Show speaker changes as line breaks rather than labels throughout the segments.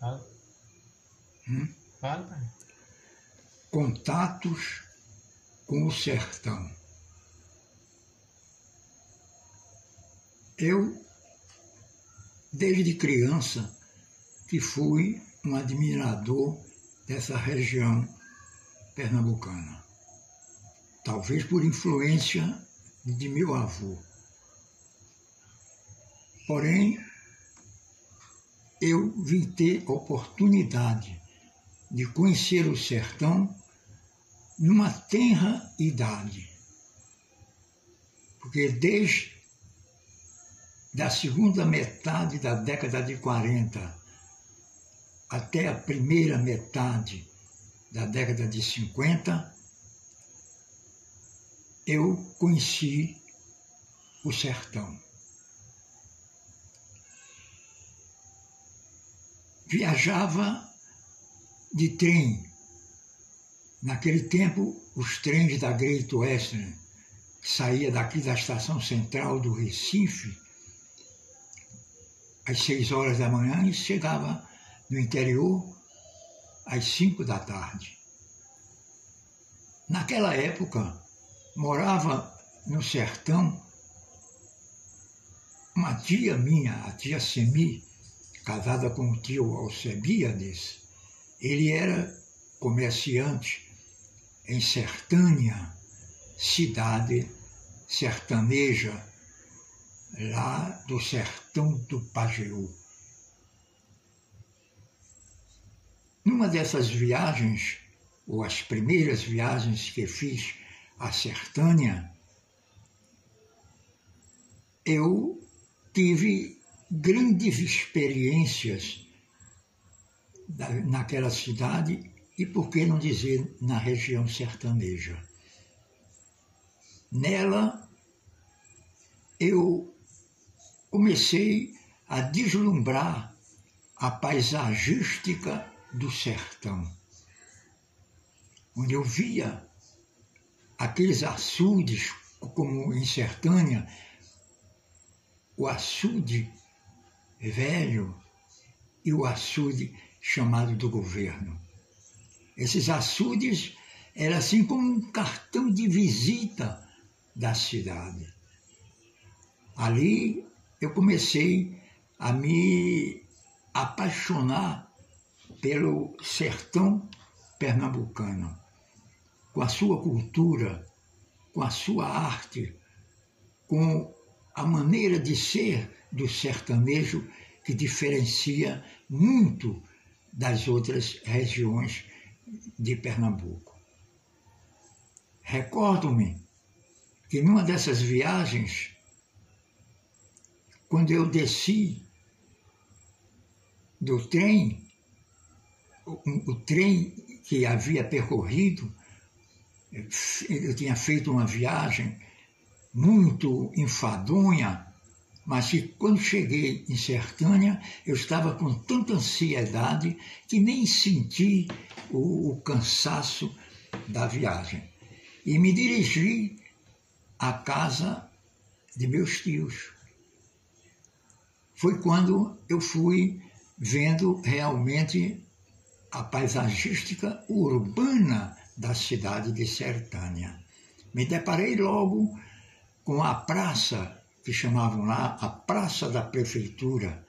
Fala. Fala, pai.
Contatos com o sertão. Eu, desde criança, que fui um admirador dessa região pernambucana. Talvez por influência de meu avô. Porém, eu vim ter oportunidade de conhecer o sertão numa tenra idade. Porque desde a segunda metade da década de 40 até a primeira metade da década de 50, eu conheci o sertão. Viajava de trem. Naquele tempo, os trens da Great Western, que saía daqui da estação central do Recife, às 6 horas da manhã e chegava no interior às 5 da tarde. Naquela época, morava no sertão uma tia minha, a tia Semi, casada com o tio Alcebiades. Ele era comerciante em Sertânia, cidade sertaneja, lá do sertão do Pajeú. Numa dessas viagens, ou as primeiras viagens que fiz à Sertânia, eu tive grandes experiências naquela cidade e, por que não dizer, na região sertaneja. Nela, eu comecei a deslumbrar a paisagística do sertão, onde eu via aqueles açudes, como em Sertânia, o açude velho e o açude chamado do governo. Esses açudes eram assim como um cartão de visita da cidade. Ali eu comecei a me apaixonar pelo sertão pernambucano, com a sua cultura, com a sua arte, com a maneira de ser do sertanejo que diferencia muito das outras regiões de Pernambuco. Recordo-me que numa dessas viagens, quando eu desci do trem, o trem que havia percorrido, eu tinha feito uma viagem muito enfadonha, mas que quando cheguei em Sertânia, eu estava com tanta ansiedade que nem senti o cansaço da viagem. E me dirigi à casa de meus tios. Foi quando eu fui vendo realmente a paisagística urbana da cidade de Sertânia. Me deparei logo com a praça, que chamavam lá a Praça da Prefeitura,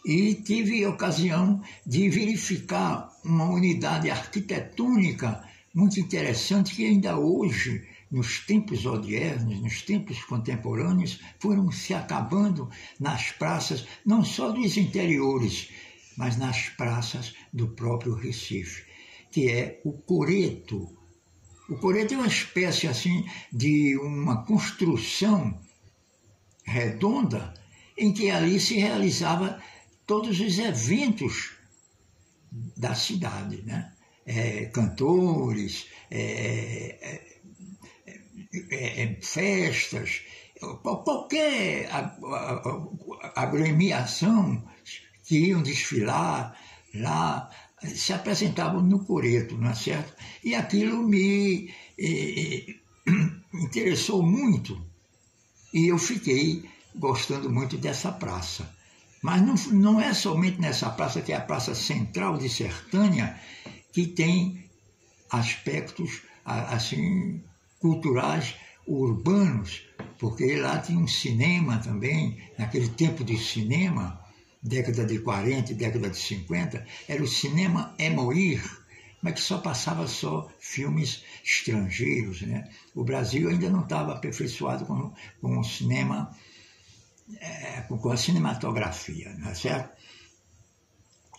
e tive a ocasião de verificar uma unidade arquitetônica muito interessante que ainda hoje, nos tempos odiernos, nos tempos contemporâneos, foram se acabando nas praças, não só dos interiores, mas nas praças do próprio Recife, que é o coreto. O coreto é uma espécie assim de uma construção redonda em que ali se realizava todos os eventos da cidade, né? Cantores, festas, qualquer agremiação que iam desfilar lá, se apresentavam no coreto, não é certo? E aquilo me interessou muito e eu fiquei gostando muito dessa praça. Mas não é somente nessa praça, que é a praça central de Sertânia, que tem aspectos assim culturais urbanos, porque lá tinha um cinema também, naquele tempo de cinema, década de 40 e década de 50, era o cinema Emoir, mas que só passava filmes estrangeiros, né? O Brasil ainda não estava aperfeiçoado com o cinema, com a cinematografia, não é certo?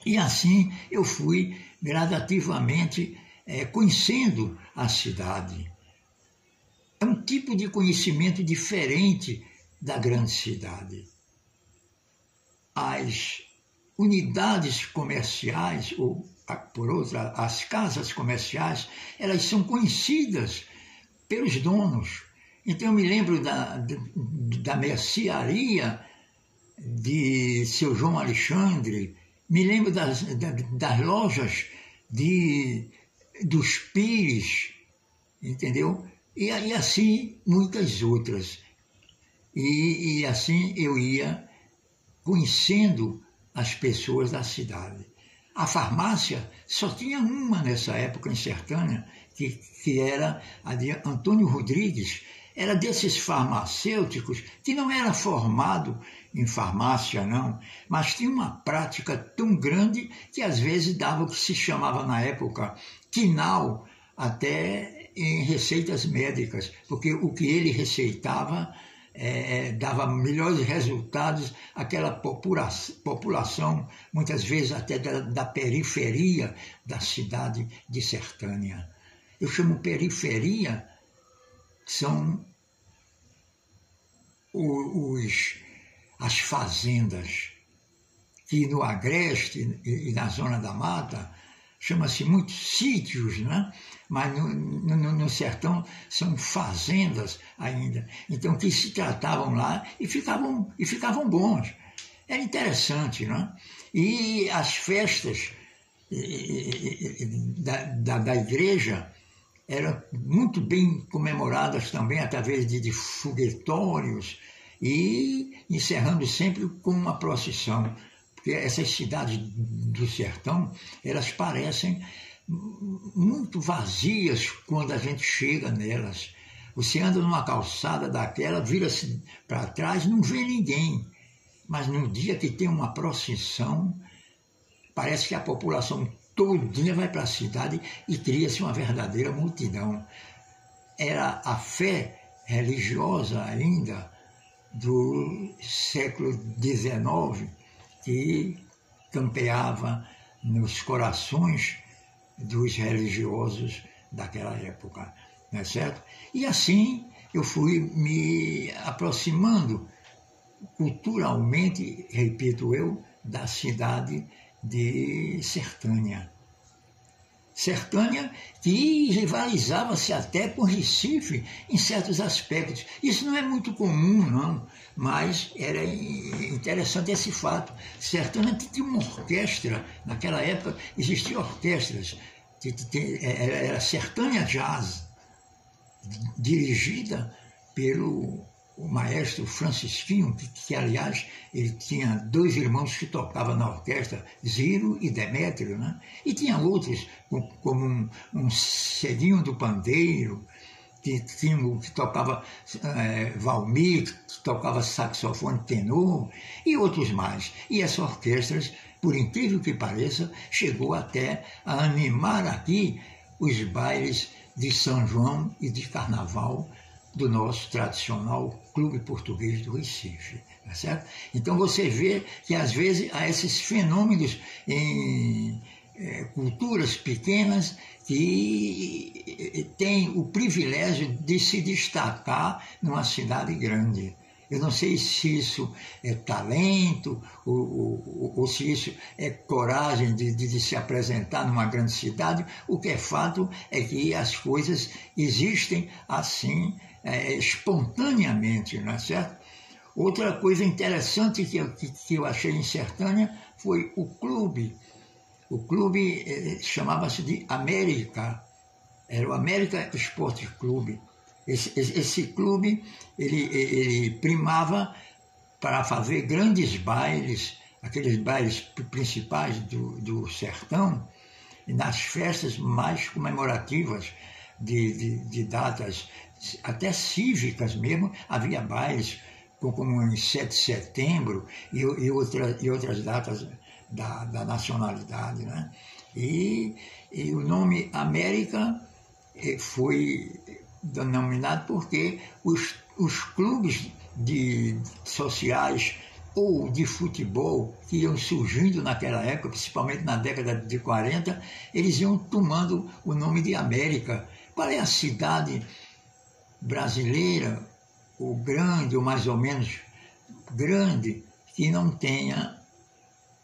E assim eu fui gradativamente conhecendo a cidade. É um tipo de conhecimento diferente da grande cidade. As unidades comerciais, ou por outra, as casas comerciais, elas são conhecidas pelos donos. Então eu me lembro da mercearia de seu João Alexandre, me lembro das lojas dos Pires, entendeu? E assim muitas outras. E assim eu ia conhecendo as pessoas da cidade. A farmácia só tinha uma nessa época em Sertânia, que era a de Antônio Rodrigues. Era desses farmacêuticos que não era formado em farmácia, não, mas tinha uma prática tão grande que às vezes dava o que se chamava na época quinal, até em receitas médicas, porque o que ele receitava dava melhores resultados àquela população, muitas vezes até da periferia da cidade de Sertânia. Eu chamo periferia, são as fazendas, que no Agreste e na Zona da Mata chama-se muitos sítios, né? Mas no sertão são fazendas ainda. Então, que se tratavam lá e ficavam bons. Era interessante, né? E as festas da igreja eram muito bem comemoradas também através de foguetórios e encerrando sempre com uma procissão. Porque essas cidades do sertão, elas parecem muito vazias quando a gente chega nelas. Você anda numa calçada daquela, vira-se para trás, não vê ninguém. Mas no dia que tem uma procissão, parece que a população todinha vai para a cidade e cria-se uma verdadeira multidão. Era a fé religiosa ainda do século XIX que campeava nos corações dos religiosos daquela época, não é certo? E assim eu fui me aproximando culturalmente, repito eu, da cidade de Sertânia. Sertânia que rivalizava-se até com Recife em certos aspectos. Isso não é muito comum, não, mas era interessante esse fato. Sertânia tinha uma orquestra, naquela época existiam orquestras, era Sertânia Jazz, dirigida pelo maestro Francisquinho, que aliás, ele tinha 2 irmãos que tocavam na orquestra, Ziro e Demétrio, né? E tinha outros, como um Ceguinho do Pandeiro, que tocava Valmir, que tocava saxofone tenor, e outros mais. E essas orquestras, por incrível que pareça, chegou até a animar aqui os bailes de São João e de Carnaval do nosso tradicional Clube Português do Recife, tá certo? Então você vê que às vezes há esses fenômenos em culturas pequenas que têm o privilégio de se destacar numa cidade grande. Eu não sei se isso é talento ou se isso é coragem de se apresentar numa grande cidade. O que é fato é que as coisas existem assim, espontaneamente, não é certo? Outra coisa interessante que eu achei em Sertânia foi o clube. O clube chamava-se de América, era o América Esporte Clube. Esse clube ele primava para fazer grandes bailes aqueles bailes principais do sertão, e nas festas mais comemorativas de datas até cívicas mesmo, havia bailes, como em 7 de setembro e outras datas da nacionalidade, né? E o nome América foi denominado porque os clubes sociais ou de futebol que iam surgindo naquela época, principalmente na década de 40, eles iam tomando o nome de América. Qual é a cidade brasileira, ou grande, ou mais ou menos grande, que não tenha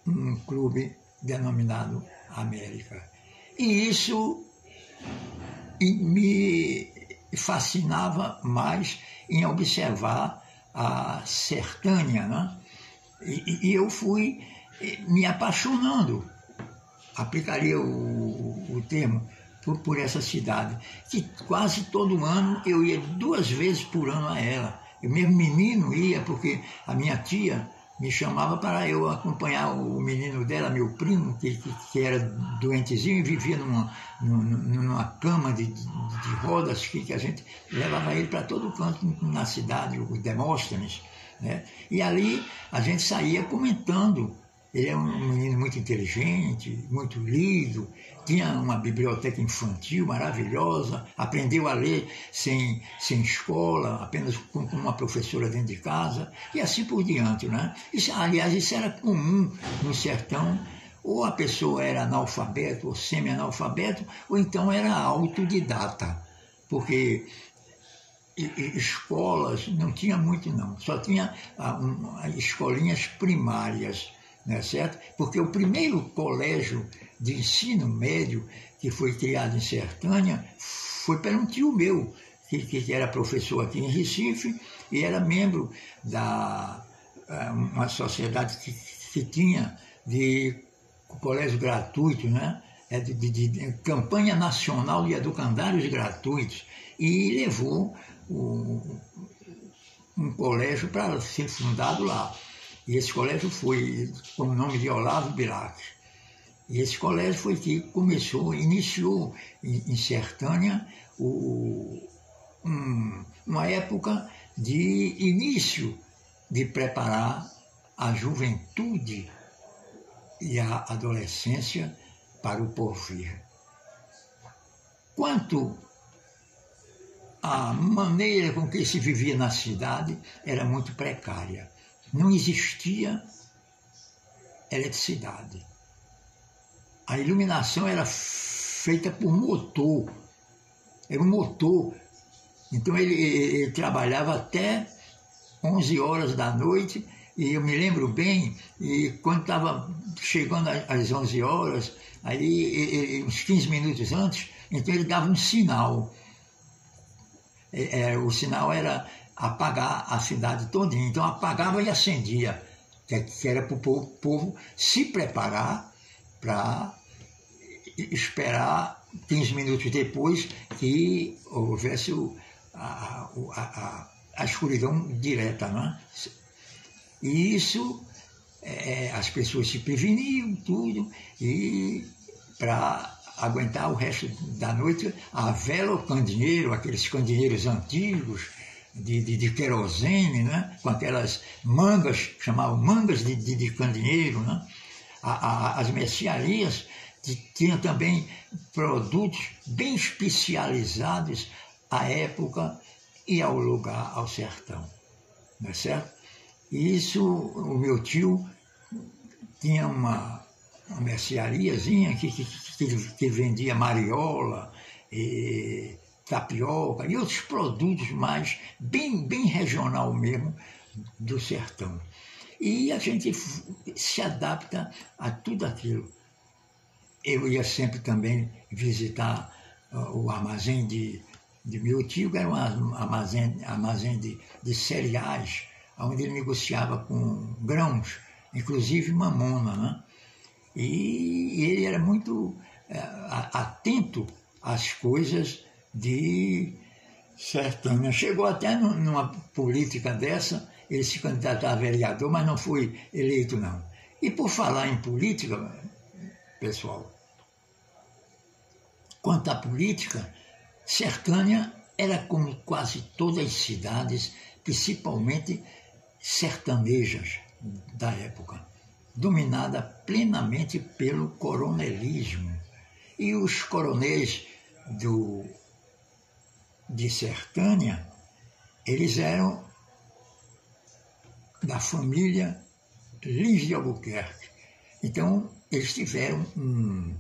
um clube denominado América? E isso me fascinava mais em observar a Sertânia, né? E eu fui me apaixonando, aplicaria o termo, por essa cidade, que quase todo ano eu ia 2 vezes por ano a ela. Eu mesmo menino ia, porque a minha tia me chamava para eu acompanhar o menino dela, meu primo, que era doentezinho e vivia numa cama de rodas que a gente levava ele para todo canto na cidade, o Demóstenes, né? E ali a gente saía comentando. Ele é um menino muito inteligente, muito lido, tinha uma biblioteca infantil maravilhosa, aprendeu a ler sem escola, apenas com uma professora dentro de casa, e assim por diante, né? Aliás, isso era comum no sertão, ou a pessoa era analfabeto ou semi-analfabeto, ou então era autodidata, porque escolas não tinha muito não, só tinha escolinhas primárias, não é certo? Porque o primeiro colégio de ensino médio que foi criado em Sertânia foi por um tio meu, que era professor aqui em Recife e era membro da uma sociedade que tinha de colégio gratuito, né? De campanha nacional de educandários gratuitos, e levou um colégio para ser fundado lá. E esse colégio foi com o nome de Olavo Bilac. E esse colégio foi que iniciou em Sertânia uma época de início de preparar a juventude e a adolescência para o porvir. Quanto à maneira com que se vivia na cidade, era muito precária. Não existia eletricidade. A iluminação era feita por motor. Era um motor. Então ele trabalhava até 11 horas da noite, e eu me lembro bem, e quando estava chegando às 11 horas, aí uns 15 minutos antes, então ele dava um sinal. O sinal era apagar a cidade todinha. Então apagava e acendia, que era para o povo se preparar para esperar 15 minutos depois que houvesse a escuridão direta, né? E isso, as pessoas se preveniam, tudo, e para aguentar o resto da noite, a vela ou candeeiro, aqueles candeeiros antigos, de querosene, né? Com aquelas mangas, chamavam mangas de candeeiro, né? As mercearias tinham também produtos bem especializados à época e ao lugar, ao sertão, não é certo? E isso, o meu tio tinha uma merceariazinha que vendia mariola, tapioca e outros produtos mais bem regional mesmo do sertão. E a gente se adapta a tudo aquilo. Eu ia sempre também visitar o armazém de meu tio, que era um armazém de cereais, onde ele negociava com grãos, inclusive mamona, né? E ele era muito atento às coisas de Sertânia. Chegou até numa política dessa, ele se candidatou a vereador, mas não foi eleito, não. E por falar em política, pessoal, quanto à política, Sertânia era como quase todas as cidades, principalmente sertanejas da época, dominada plenamente pelo coronelismo. E os coronéis de Sertânia, eles eram da família Lins de Albuquerque. Então, eles tiveram um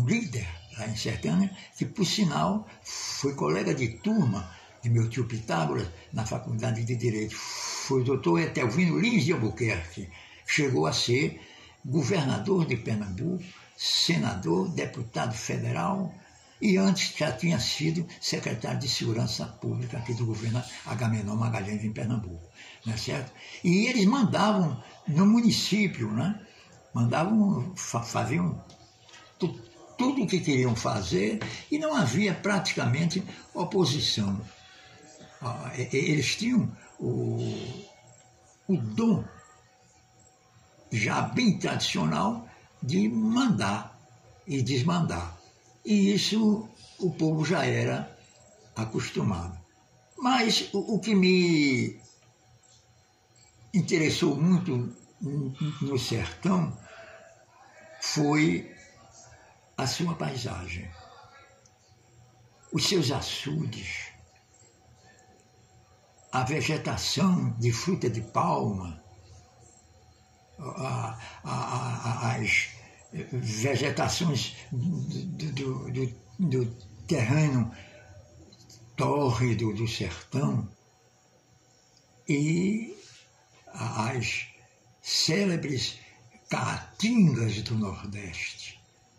líder lá em Sertânia, que, por sinal, foi colega de turma de meu tio Pitágoras na Faculdade de Direito. Foi o doutor Etelvino Lins de Albuquerque. Chegou a ser governador de Pernambuco, senador, deputado federal, e antes já tinha sido secretário de Segurança Pública aqui do governo Agamenon Magalhães em Pernambuco, não é certo? E eles mandavam no município, né? Faziam tudo o que queriam fazer e não havia praticamente oposição. Eles tinham o dom já bem tradicional de mandar e desmandar. E isso o povo já era acostumado. Mas o que me interessou muito no sertão foi a sua paisagem, os seus açudes, a vegetação de fruta de palma, as vegetações do terreno tórrido do sertão e as célebres caatingas do Nordeste.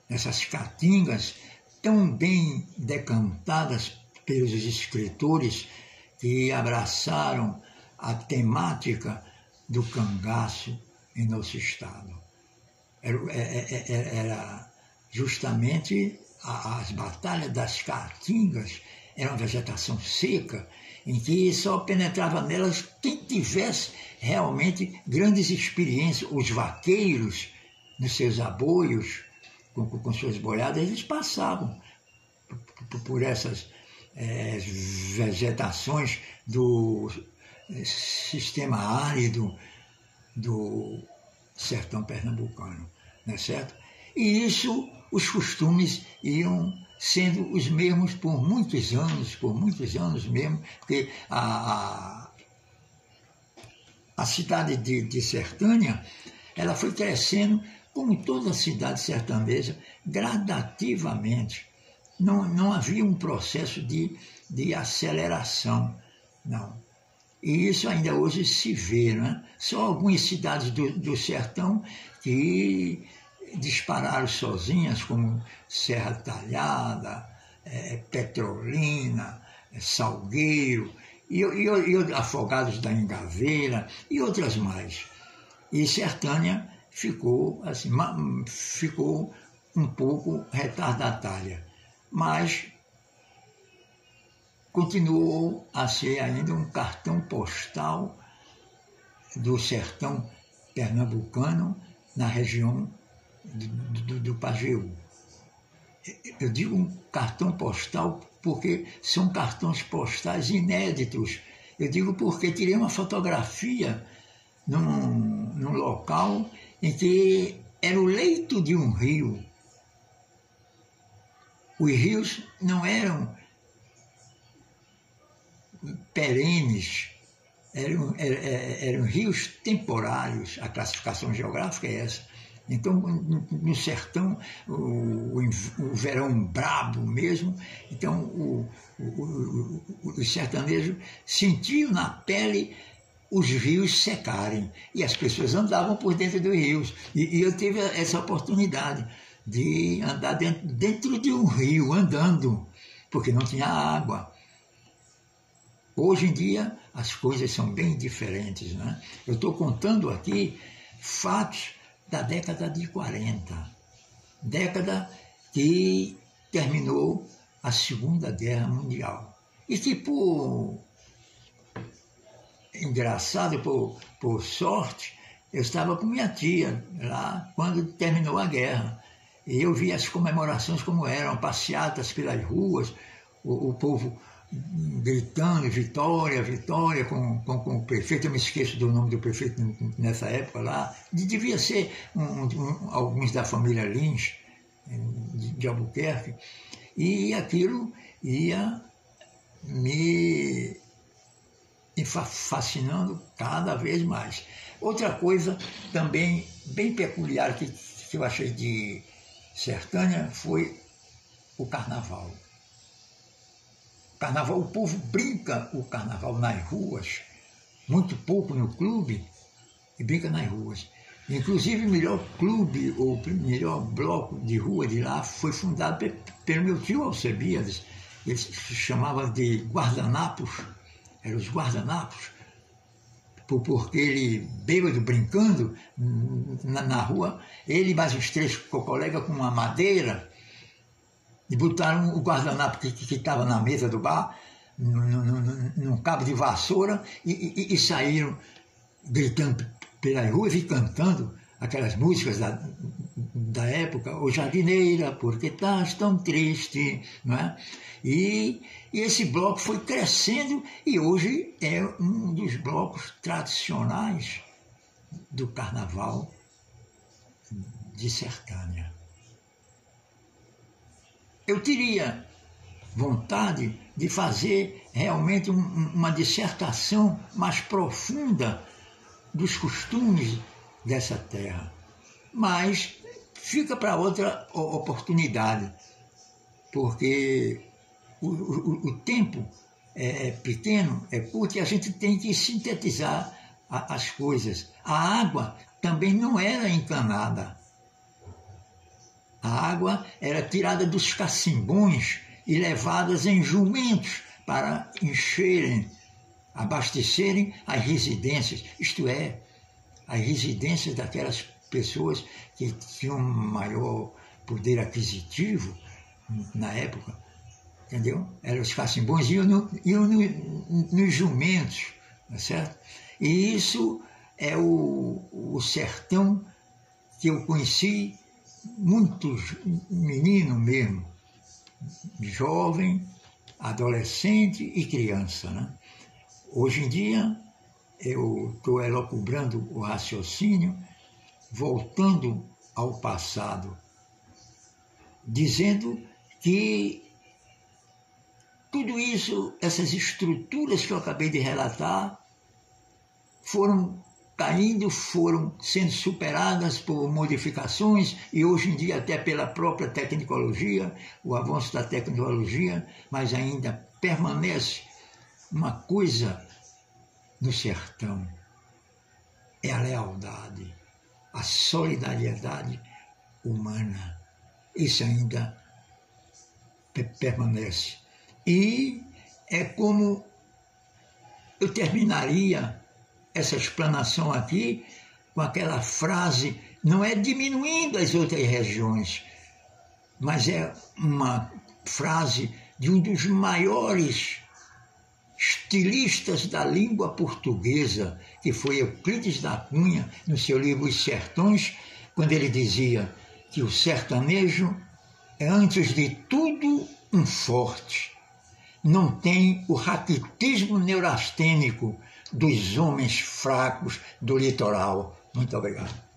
Essas caatingas tão bem decantadas pelos escritores que abraçaram a temática do cangaço em nosso estado. Era justamente as batalhas das caatingas, era uma vegetação seca, em que só penetrava nelas quem tivesse realmente grandes experiências. Os vaqueiros, nos seus aboios, com suas boiadas, eles passavam por essas vegetações do sistema árido do sertão pernambucano, não é certo? E isso, os costumes iam sendo os mesmos por muitos anos mesmo, porque a cidade de Sertânia, ela foi crescendo, como toda cidade sertaneja, gradativamente. Não havia um processo de aceleração, não. E isso ainda hoje se vê, né? Só algumas cidades do sertão que dispararam sozinhas, como Serra Talhada, Petrolina, Salgueiro, e Afogados da Engaveira, e outras mais. E Sertânia ficou um pouco retardatária, mas continuou a ser ainda um cartão postal do sertão pernambucano na região do Pajeú. Eu digo um cartão postal porque são cartões postais inéditos. Eu digo porque tirei uma fotografia num local em que era o leito de um rio. Os rios não eram perenes, eram rios temporários. A classificação geográfica é essa. Então, no sertão, o verão brabo mesmo, então o sertanejo sentiu na pele os rios secarem, e as pessoas andavam por dentro dos rios. E eu tive essa oportunidade de andar dentro de um rio, andando, porque não tinha água. Hoje em dia, as coisas são bem diferentes, né? Eu estou contando aqui fatos da década de 40, década que terminou a Segunda Guerra Mundial. E que, por sorte, Eu estava com minha tia lá quando terminou a guerra. E eu vi as comemorações como eram, passeatas pelas ruas, o povo gritando vitória, vitória, com o prefeito. Eu me esqueço do nome do prefeito nessa época lá. Devia ser alguns da família Lins, de Albuquerque. E aquilo ia me fascinando cada vez mais. Outra coisa também bem peculiar que eu achei de Sertânia foi o carnaval. O povo brinca o carnaval nas ruas, muito pouco no clube, e brinca nas ruas. Inclusive, o melhor clube, ou melhor bloco de rua de lá foi fundado pelo meu tio Alcebiades. Ele se chamava de guardanapos, eram os guardanapos, porque ele, bêbado, brincando na rua, ele e mais os 3 colegas com uma madeira, e botaram o guardanapo que estava na mesa do bar, num cabo de vassoura, e saíram gritando pelas ruas e cantando aquelas músicas da época, "Ô jardineira, por que estás tão triste?", não é? E esse bloco foi crescendo e hoje é um dos blocos tradicionais do carnaval de Sertânia. Eu teria vontade de fazer realmente uma dissertação mais profunda dos costumes dessa terra, mas fica para outra oportunidade, porque o tempo é pequeno, é curto, e a gente tem que sintetizar as coisas. A água também não era encanada. A água era tirada dos cacimbões e levadas em jumentos para encherem, abastecerem as residências, isto é, as residências daquelas pessoas que tinham maior poder aquisitivo na época, entendeu? Eram os cacimbões, iam nos jumentos, tá certo? E isso é o sertão que eu conheci, muito menino mesmo, jovem, adolescente e criança, né? Hoje em dia, eu estou elucubrando o raciocínio, voltando ao passado, dizendo que tudo isso, essas estruturas que eu acabei de relatar, foram caindo, foram sendo superadas por modificações e hoje em dia até pela própria tecnologia, o avanço da tecnologia, mas ainda permanece uma coisa no sertão, é a lealdade, a solidariedade humana. Isso ainda permanece. E é como eu terminaria essa explanação aqui com aquela frase, não é diminuindo as outras regiões, mas é uma frase de um dos maiores estilistas da língua portuguesa, que foi Euclides da Cunha, no seu livro Os Sertões, quando ele dizia que o sertanejo é, antes de tudo, um forte. Não tem o raquitismo neurastênico dos homens fracos do litoral. Muito obrigado.